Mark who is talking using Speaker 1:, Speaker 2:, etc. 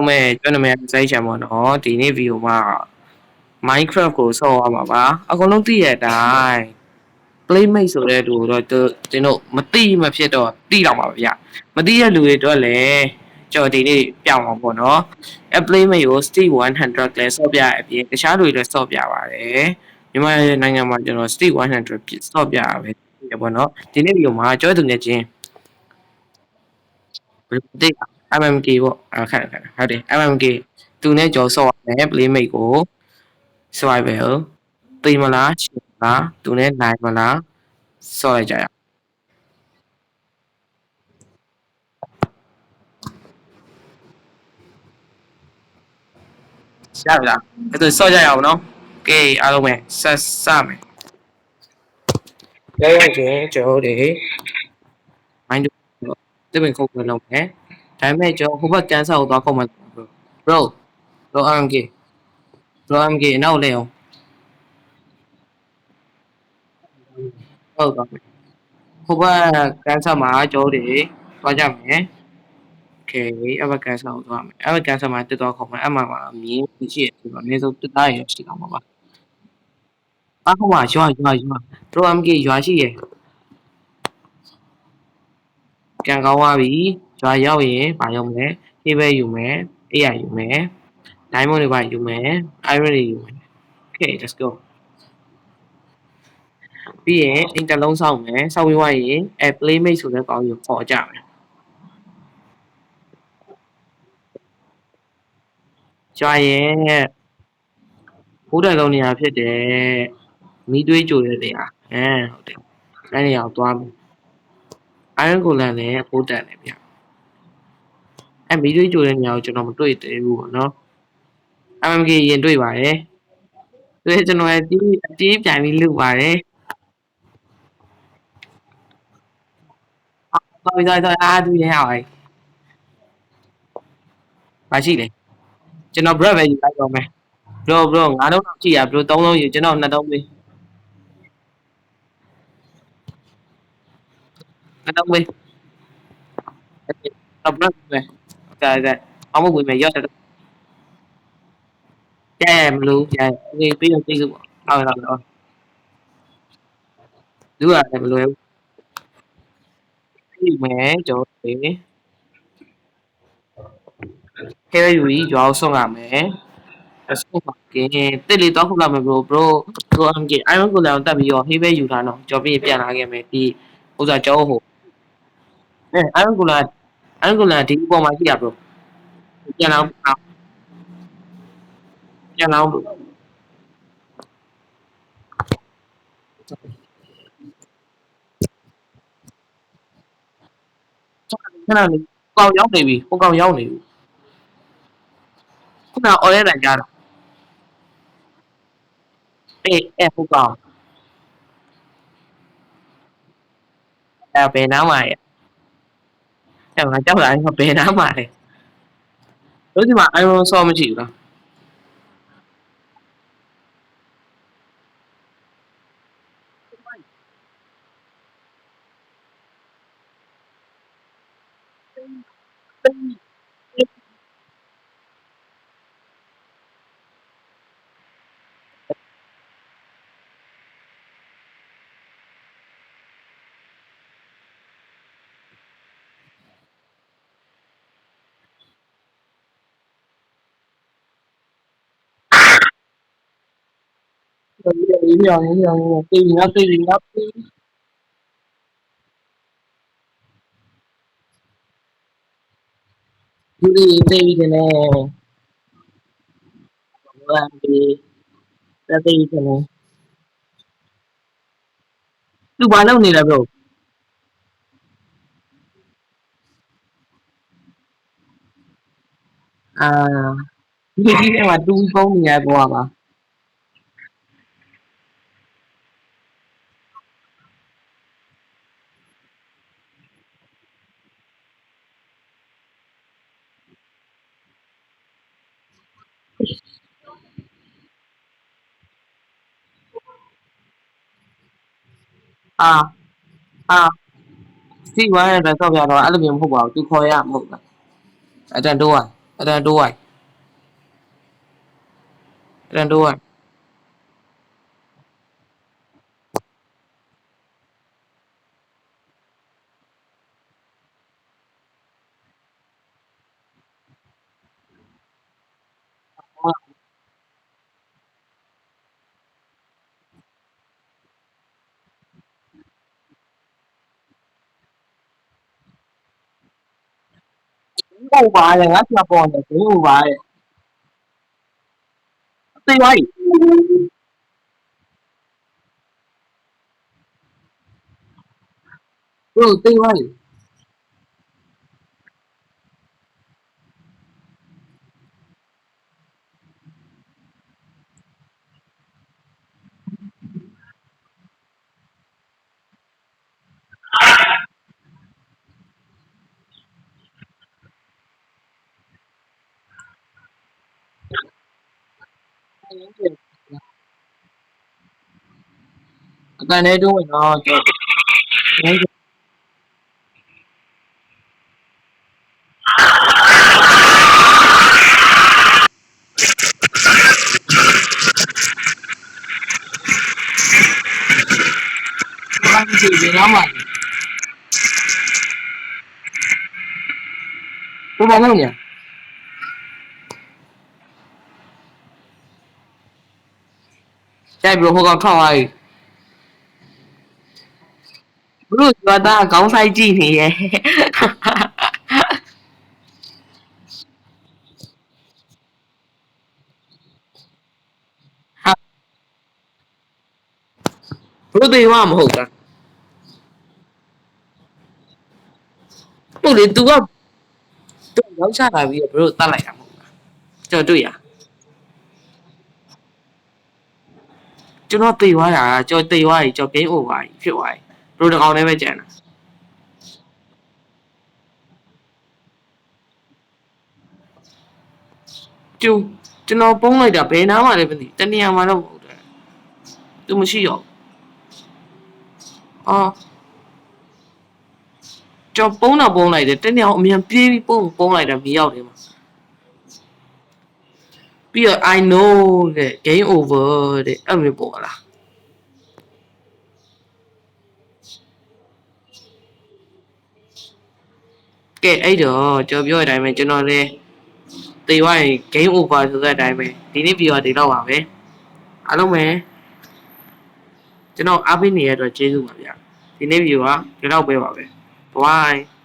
Speaker 1: မဲ့ကျွန်တော်များစိုက်ချင်ပါတော့ဒီနေ့ဗီဒီယိုမှာ Minecraft ကိုဆော့ရမှာပါအကုန်လုံးသိရတဲ့အတိုင်း Playmate ဆိုတဲ့သူတော့ကျွန်တော်မသိမှဖြစ်တော့သိတော့မှာဗျမသိတဲ့လူတွေတော့လည်းကျွန်တော်ဒီနေ့ပြောင်းအောင်ပေါ့နော် Playmate ကို Stage 100 လဲဆော့ပြအပြင်တခြားလူတွေလည်းဆော့ပြပါတယ်မြန်မာနိုင်ငံမှာကျွန်တော် Stage 100 ပြဆော့ပြရပဲပေါ့နော်ဒီနေ့ဗီဒီယိုမှာကျွန်တော်သူငယ်ချင်းဘယ်တိတ် MMK ပေါ့ခက်ဟုတ်တယ် MMK သူနဲ့ကြော်ဆော့ရတယ် Playmate ကို survival သိမလားရှင်လားသူနဲ့နိုင်မလားဆော့လိုက်ကြရရပြီလားအဲ့ဒါဆော့ကြရအောင်နော်ကဲအားလုံးပဲဆက်စမယ်ရဲချင်းကျွန်တော်တို့မိုင်းတို့တပင်ခုတ်ပြန်လုပ်မယ်ဒါပေမဲ့ကျွန်တော်ဟိုဘက်ကန်ဆာကိုသွားခုတ်မှာ bro MMK MMK နောက်လဲအောင်ဟုတ်ပါမယ်ဟိုဘက်ကန်ဆာမှာကျွန်တော်တို့သွားကြမယ်โอเคအဘကန်ဆာကိုသွားမယ်အဘကန်ဆာမှာတက်သွားခုတ်မယ်အမှမှာမြင်းရှိရဆိုတော့အနည်းဆုံးတက်သားရရှိအောင်ပါအခုမှရွာတို့ MK ရွာရှိရကန်ကောင်းသွားပြီရွာရောက်ရင်ဗာရောက်မယ်ခေးပဲယူမယ်အေးရယူမယ် diamond တွေပါယူမယ် iron တွေယူမယ် okay let's go ပြီးရင်အိမ်တလုံးစောက်မယ်စောက်ပြီးွားရင်playmate ဆိုတဲ့ကောင်ကိုခေါ်ကြမယ်ကြွားရင်ဘိုးတိုင်လုံးနေရာဖြစ်တယ်မီးသွေးကြိုတဲ့နေရာဟုတ်တယ်အဲ့နေရာကိုသွားမယ် iron golem နဲ့ဘိုးတက်တယ်ဗျမီးသွေးကြိုတဲ့နေရာကိုကျွန်တော်မတွေ့သေးဘူးပေါ့နော် MMK ရင်တွေ့ပါတယ်တွေ့ကျွန်တော်အတီးပြိုင်ပြီးလုပါတယ်တော်အားသူရရပါမရှိလေကျွန်တော် bread ပဲယူလိုက်တော့မယ် bro ငါးလုံးတော့ကြည့်ရ bro 3လုံးယူကျွန်တော်2လုံးပေး2လုံးပေးတော့ bread ပဲဒါအောင်မဝင်မယ်ရော့တယ်ကျဲမလို့ကျဲအေးပြီးတော့သိလို့ဟုတ်လူရတယ်မလို့ပြီးမယ်ကျွန်တော်လေခဲယူပြီးရွာအောင်ဆုံးရမယ်အဆုံးပါကင်းတစ်လေတော့ခုလာမယ် bro MK iron ကိုလည်းတက်ပြီးတော့ဟေးပဲယူထားတော့ကြော်ပြီးပြန်လာခဲ့မယ်ဒီဥစားကျောဟိုiron ကိုလည်းဒီပေါ်မှာကြည့်ရ bro ပြန်လာခဏလေးကောင်ရောက်နေပြီဟိုကောင်ရောက်နေပြီခုနအော်ရဲတိုင်းကြတာဟိုကောင်ဘယ်နားမှာလဲငါကြောက်တာဘယ်နားမှာလဲတို့ဒီမှာ iron saw မရှိဘူးလားဒီပြောင်းသိငါသိဒီသိတယ်လေဘာဒီသိတယ်လေသူဘာလုပ်နေလဲ bro ဒီထဲမှာတူဖုန်းနေရပေါ်ပါစီဝါရတဲ့ဆော့ပြတော့အဲ့လိုမျိုးမဟုတ်ပါဘူးသူခေါ်ရမဟုတ်လားအတန်တော့ အတန်တိုးဝိုင်အတန်တိုးဝိုင်ဟုတ်ပါတယ်ငါပြပေါ်တယ်ဘင်းဟုတ်ပါတယ်သိဝိုင်းဟုတ်သိဝိုင်းအတန်နဲ့တိုးဝင်တော့ကျော်ဘာမှမဖြစ်ဘူးနော်မှာဘယ်မှာလဲညာကြိုက်ပြီးဟိုကောင်ထောက်သွားပြီဘလို့ကျွာသားခေါင်းဆိုင်ကြည့်နေရဲ့ဘလို့တေဝမဟုတ်တာဟုတ်လေ तू ကသူရောက်ချလာပြီးတော့ဘလို့တတ်လိုက်တာမဟုတ်လားကျော်တွေ့ရကျွန်တော်တေသွားတာကျော်တေသွားပြီကျော် game over ဖြစ်သွားပြီဘလို့တကောင်လည်းပဲကြံတာကျူကျွန်တော်ပုံးလိုက်တာဘယ်နားမှလည်းမသိတနေရာမှာတော့မဟုတ်တယ်သူမရှိတော့အော်ကျော်ပုံးတော့ပုံးလိုက်တယ်တနေရာအမြန်ပြေးပြီးပုံးလိုက်တာမြေရောက်တယ်မှာပြီးတော့ I know တဲ့ game over တဲ့အဲ့လိုပေါ်လာကဲအဲ့တော့ကျော်ပြောတဲ့အတိုင်းပဲကျွန်တော်လည်းတေသွားရင် game over ဆိုတဲ့အတိုင်းပဲဒီနေ့ပြီးတော့ဒီတော့ပါပဲအားလုံးပဲကျွန်တော်အားပေးနေရတော့ကျေးဇူးပါဗျာဒီနေ့ဗီဒီယိုကဒီတော့ပဲပါပဲ bye